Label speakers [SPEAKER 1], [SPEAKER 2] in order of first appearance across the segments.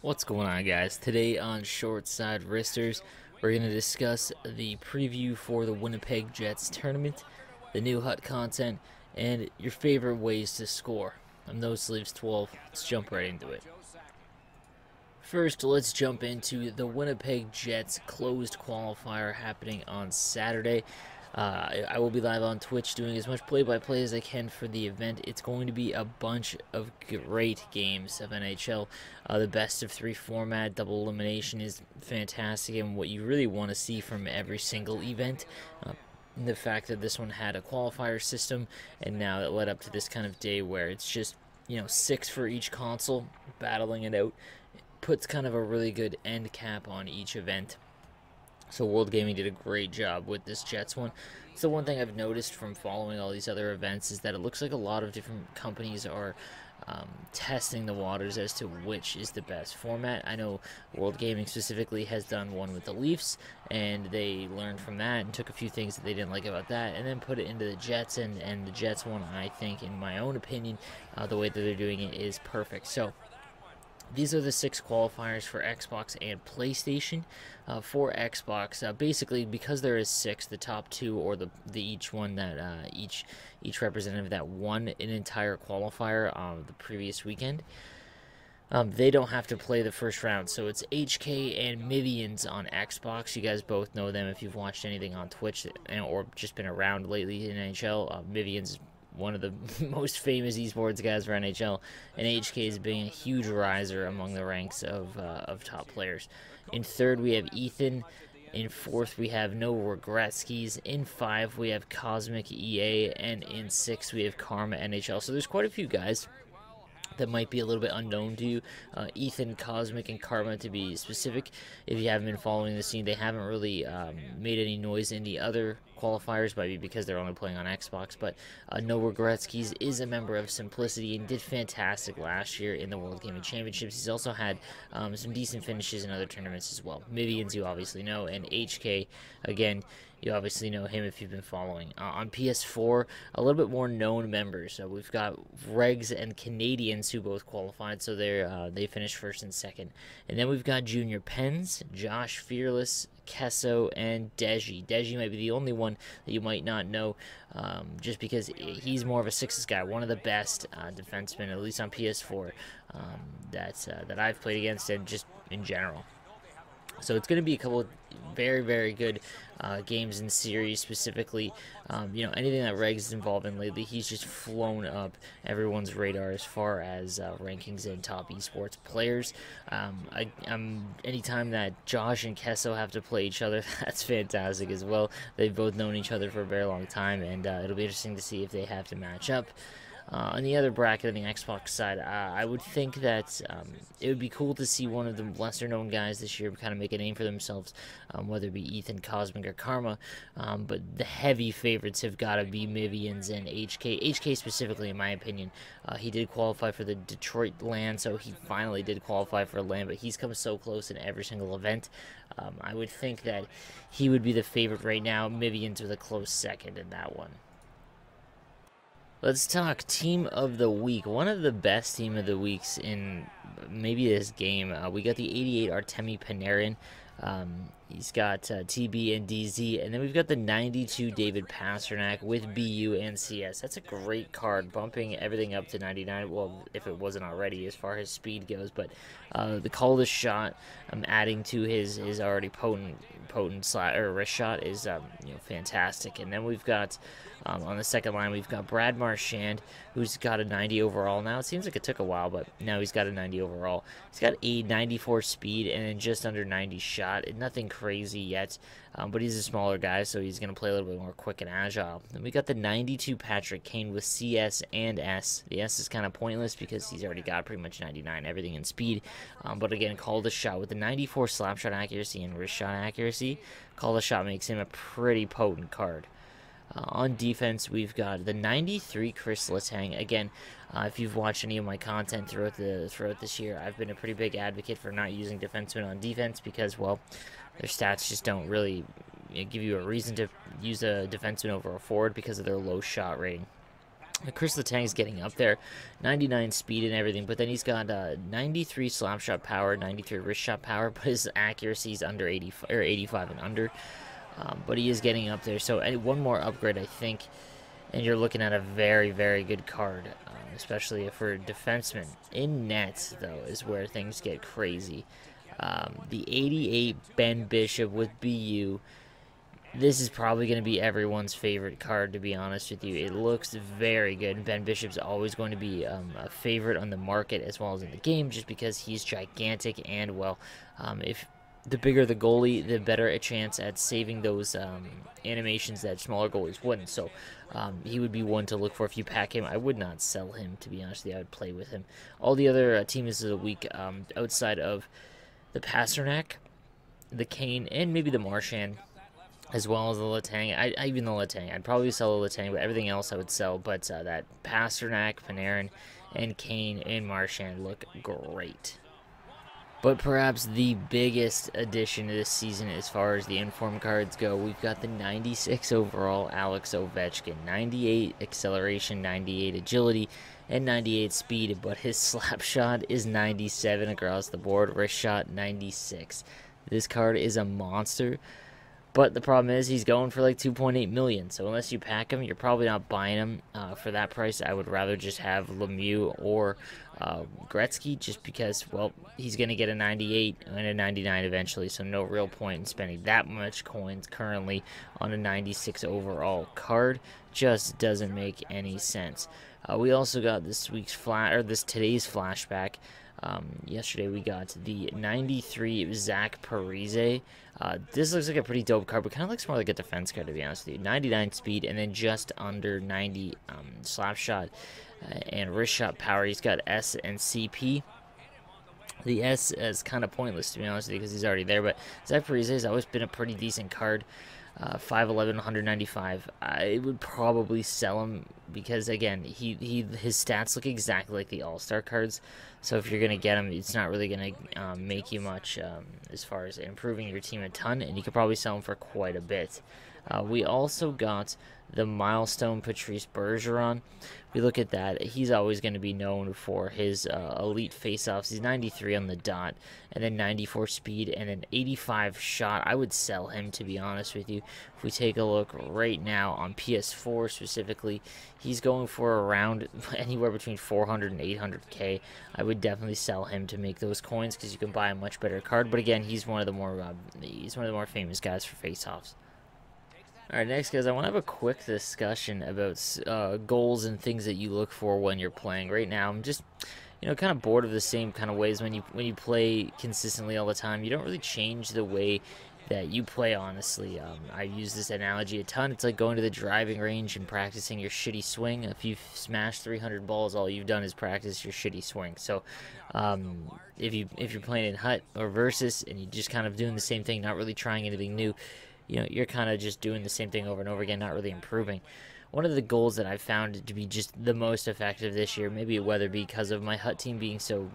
[SPEAKER 1] What's going on, guys? Today on Short Side Wristers, we're going to discuss the preview for the Winnipeg Jets tournament, the new HUT content, and your favorite ways to score. I'm No Sleeves 12. Let's jump right into it. First, let's jump into the Winnipeg Jets closed qualifier happening on Saturday. I will be live on Twitch doing as much play-by-play as I can for the event. It's going to be a bunch of great games of NHL. The best-of-3 format, double elimination is fantastic, and what you really want to see from every single event. The fact that this one had a qualifier system, and now it led up to this kind of day where it's just, 6 for each console, battling it out, puts kind of a really good end cap on each event. So World Gaming did a great job with this Jets one. So one thing I've noticed from following all these other events is that it looks like a lot of different companies are testing the waters as to which is the best format. I know World Gaming specifically has done one with the Leafs, and they learned from that and took a few things that they didn't like about that and then put it into the Jets, and the Jets one, I think, in my own opinion, the way that they're doing it is perfect. So these are the 6 qualifiers for Xbox and PlayStation. For Xbox, basically because there is 6, the top 2 or the each one that each representative that won an entire qualifier the previous weekend, they don't have to play the first round. So it's HK and Mivians on Xbox. You guys both know them if you've watched anything on Twitch or just been around lately in NHL. Mivians, one of the most famous eSports guys for NHL, and HK is being a huge riser among the ranks of top players. In third, we have Ethan. In fourth, we have No Regretskis. In 5, we have Cosmic EA, and in 6, we have Karma NHL. So there's quite a few guys that might be a little bit unknown to you. Ethan, Cosmic, and Karma, to be specific. If you haven't been following the scene, they haven't really made any noise in the other qualifiers, maybe because they're only playing on Xbox, but No Regretskis is a member of Simplicity and did fantastic last year in the World Gaming Championships. He's also had some decent finishes in other tournaments as well. Mivians, you obviously know, and HK, again, you obviously know him if you've been following. On PS4, a little bit more known members. We've got Regs and Canadians who both qualified, so they finished first and second. And then we've got Junior Pens, Josh Fearless, Kesso, and Deji. Deji might be the only one that you might not know, just because he's more of a sixes guy, one of the best defensemen, at least on PS4, that I've played against, and just in general. So it's going to be a couple of very, very good games in series. Specifically, anything that Regs is involved in lately, he's just flown up everyone's radar as far as rankings and top esports players. Anytime that Josh and Kesso have to play each other, that's fantastic as well. They've both known each other for a very long time, and it'll be interesting to see if they have to match up. On the other bracket on the Xbox side, I would think that it would be cool to see one of the lesser-known guys this year kind of make a name for themselves, whether it be Ethan, Cosmic, or Karma. But the heavy favorites have got to be Mivians and HK. HK specifically, in my opinion, he did qualify for the Detroit LAN, so he finally did qualify for LAN, but he's come so close in every single event. I would think that he would be the favorite right now. Mivians with a close second in that one. Let's talk Team of the Week. One of the best Team of the Weeks in maybe this game. We got the 88 Artemi Panarin. He's got TB and DZ. And then we've got the 92 David Pasternak with BU and CS. That's a great card, bumping everything up to 99. Well, if it wasn't already as far as speed goes. But the call the shot, adding to his already potent wrist shot is fantastic. And then we've got on the second line, we've got Brad Marchand, who's got a 90 overall now. It seems like it took a while, but now he's got a 90 overall. He's got a 94 speed and then just under 90 shot. Nothing crazy yet, but he's a smaller guy, so he's going to play a little bit more quick and agile. Then we got the 92 Patrick Kane with CS and S. The S is kind of pointless because he's already got pretty much 99, everything in speed. But again, call the shot with the 94 slap shot accuracy and wrist shot accuracy. Call the shot makes him a pretty potent card. On defense, we've got the 93 Chris Letang. Again, if you've watched any of my content throughout this year, I've been a pretty big advocate for not using defensemen on defense because, well, their stats just don't really give you a reason to use a defenseman over a forward because of their low shot rating. Chris Letang's getting up there, 99 speed and everything, but then he's got 93 slap shot power, 93 wrist shot power, but his accuracy is under 85 or 85 and under. But he is getting up there, so one more upgrade, I think, and you're looking at a very, very good card, especially for defensemen. In net, though, is where things get crazy. The 88 Ben Bishop with BU. This is probably going to be everyone's favorite card, to be honest with you. It looks very good. Ben Bishop's always going to be a favorite on the market as well as in the game, just because he's gigantic and, well, if the bigger the goalie, the better a chance at saving those animations that smaller goalies wouldn't. So he would be one to look for if you pack him. I would not sell him, to be honest with you. I would play with him. All the other teams of the week, outside of the Pasternak, the Kane, and maybe the Marchand, as well as the Letang. Even the Letang. I'd probably sell the Letang, but everything else I would sell. But that Pasternak, Panarin, and Kane and Marchand look great. But perhaps the biggest addition to this season as far as the informed cards go, we've got the 96 overall Alex Ovechkin. 98 acceleration, 98 agility, and 98 speed. But his slap shot is 97 across the board. Wrist shot, 96. This card is a monster. But the problem is he's going for like 2.8 million. So unless you pack him, you're probably not buying him for that price. I would rather just have Lemieux or Gretzky, just because, well, he's going to get a 98 and a 99 eventually. So no real point in spending that much coins currently on a 96 overall card. Just doesn't make any sense. We also got this week's today's flashback. Yesterday we got the 93 Zach Parise. This looks like a pretty dope card, but kind of looks more like a defense card, to be honest with you. 99 speed and then just under 90 slap shot and wrist shot power. He's got S and CP. The S is kind of pointless, to be honest with you, because he's already there, but Zach Parise has always been a pretty decent card. 5'11", 195. I would probably sell him because, again, his stats look exactly like the All-Star cards. So if you're going to get him, it's not really going to make you much as far as improving your team a ton, and you could probably sell him for quite a bit. We also got the milestone Patrice Bergeron. We look at that. He's always going to be known for his elite faceoffs. He's 93 on the dot, and then 94 speed, and then 85 shot. I would sell him, to be honest with you. If we take a look right now on PS4 specifically, he's going for around anywhere between 400 and 800K. I would definitely sell him to make those coins because you can buy a much better card. But again, he's one of the more famous guys for faceoffs. Alright, next, guys, I want to have a quick discussion about goals and things that you look for when you're playing. Right now, I'm just, kind of bored of the same kind of ways when you play consistently all the time. You don't really change the way that you play, honestly. I use this analogy a ton. It's like going to the driving range and practicing your shitty swing. If you've smashed 300 balls, all you've done is practice your shitty swing. So if you're playing in Hut or Versus and you're just kind of doing the same thing, not really trying anything new, you're kind of just doing the same thing over and over again, not really improving. One of the goals that I've found to be just the most effective this year, maybe whether because of my Hut team being so,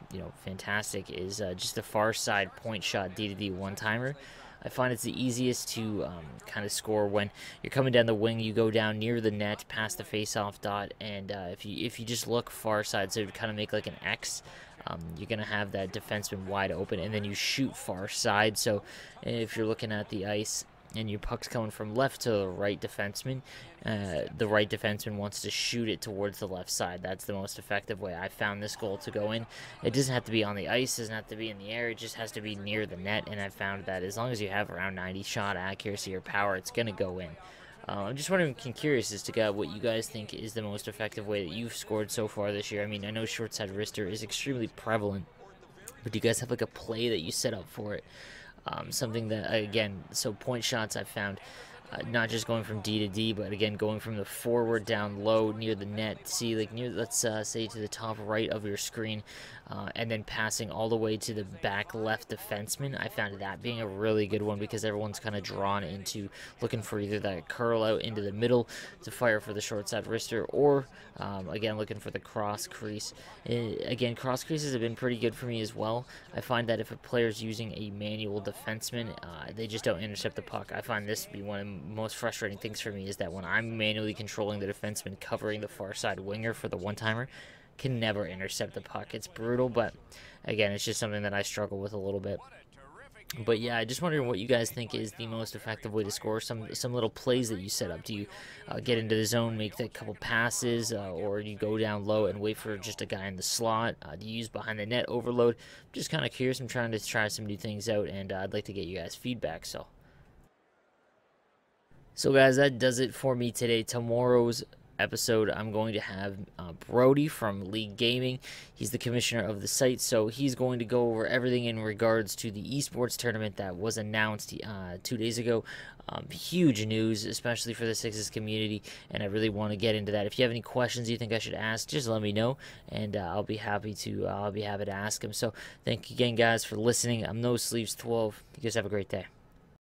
[SPEAKER 1] fantastic, is just the far side point shot D-to-D one-timer. I find it's the easiest to kind of score when you're coming down the wing. You go down near the net, past the face-off dot, and if you just look far side, so to kind of make like an X, you're going to have that defenseman wide open, and then you shoot far side. So if you're looking at the ice and your puck's coming from left to the right defenseman wants to shoot it towards the left side. That's the most effective way I found this goal to go in. It doesn't have to be on the ice, it doesn't have to be in the air, it just has to be near the net, and I found that as long as you have around 90 shot accuracy or power, it's going to go in. I'm just wondering, curious as to what you guys think is the most effective way that you've scored so far this year. I mean, I know short side wrister is extremely prevalent, but do you guys have like a play that you set up for it? Something that, again, so point shots I've found, not just going from D to D, but again going from the forward down low near the net, see, like near, let's say to the top right of your screen, and then passing all the way to the back left defenseman. I found that being a really good one because everyone's kind of drawn into looking for either that curl out into the middle to fire for the short side wrister, or again looking for the cross crease. Again, cross creases have been pretty good for me as well. I find that if a player's using a manual defenseman, they just don't intercept the puck. I find this to be one of most frustrating things for me is that when I'm manually controlling the defenseman covering the far side winger for the one-timer, can never intercept the puck. It's brutal, but again, it's just something that I struggle with a little bit. But yeah, I just wondering what you guys think is the most effective way to score. Some little plays that you set up. Do you get into the zone, make a couple passes, or do you go down low and wait for just a guy in the slot? Do you use behind the net overload? I'm just kind of curious. I'm trying to try some new things out, and I'd like to get you guys feedback. So guys, that does it for me today. Tomorrow's episode, I'm going to have Brody from League Gaming. He's the commissioner of the site, so he's going to go over everything in regards to the eSports tournament that was announced 2 days ago. Huge news, especially for the Sixes community, and I really want to get into that. If you have any questions you think I should ask, just let me know, and I'll be happy to ask them. So thank you again, guys, for listening. I'm No Sleeves 12. You guys have a great day.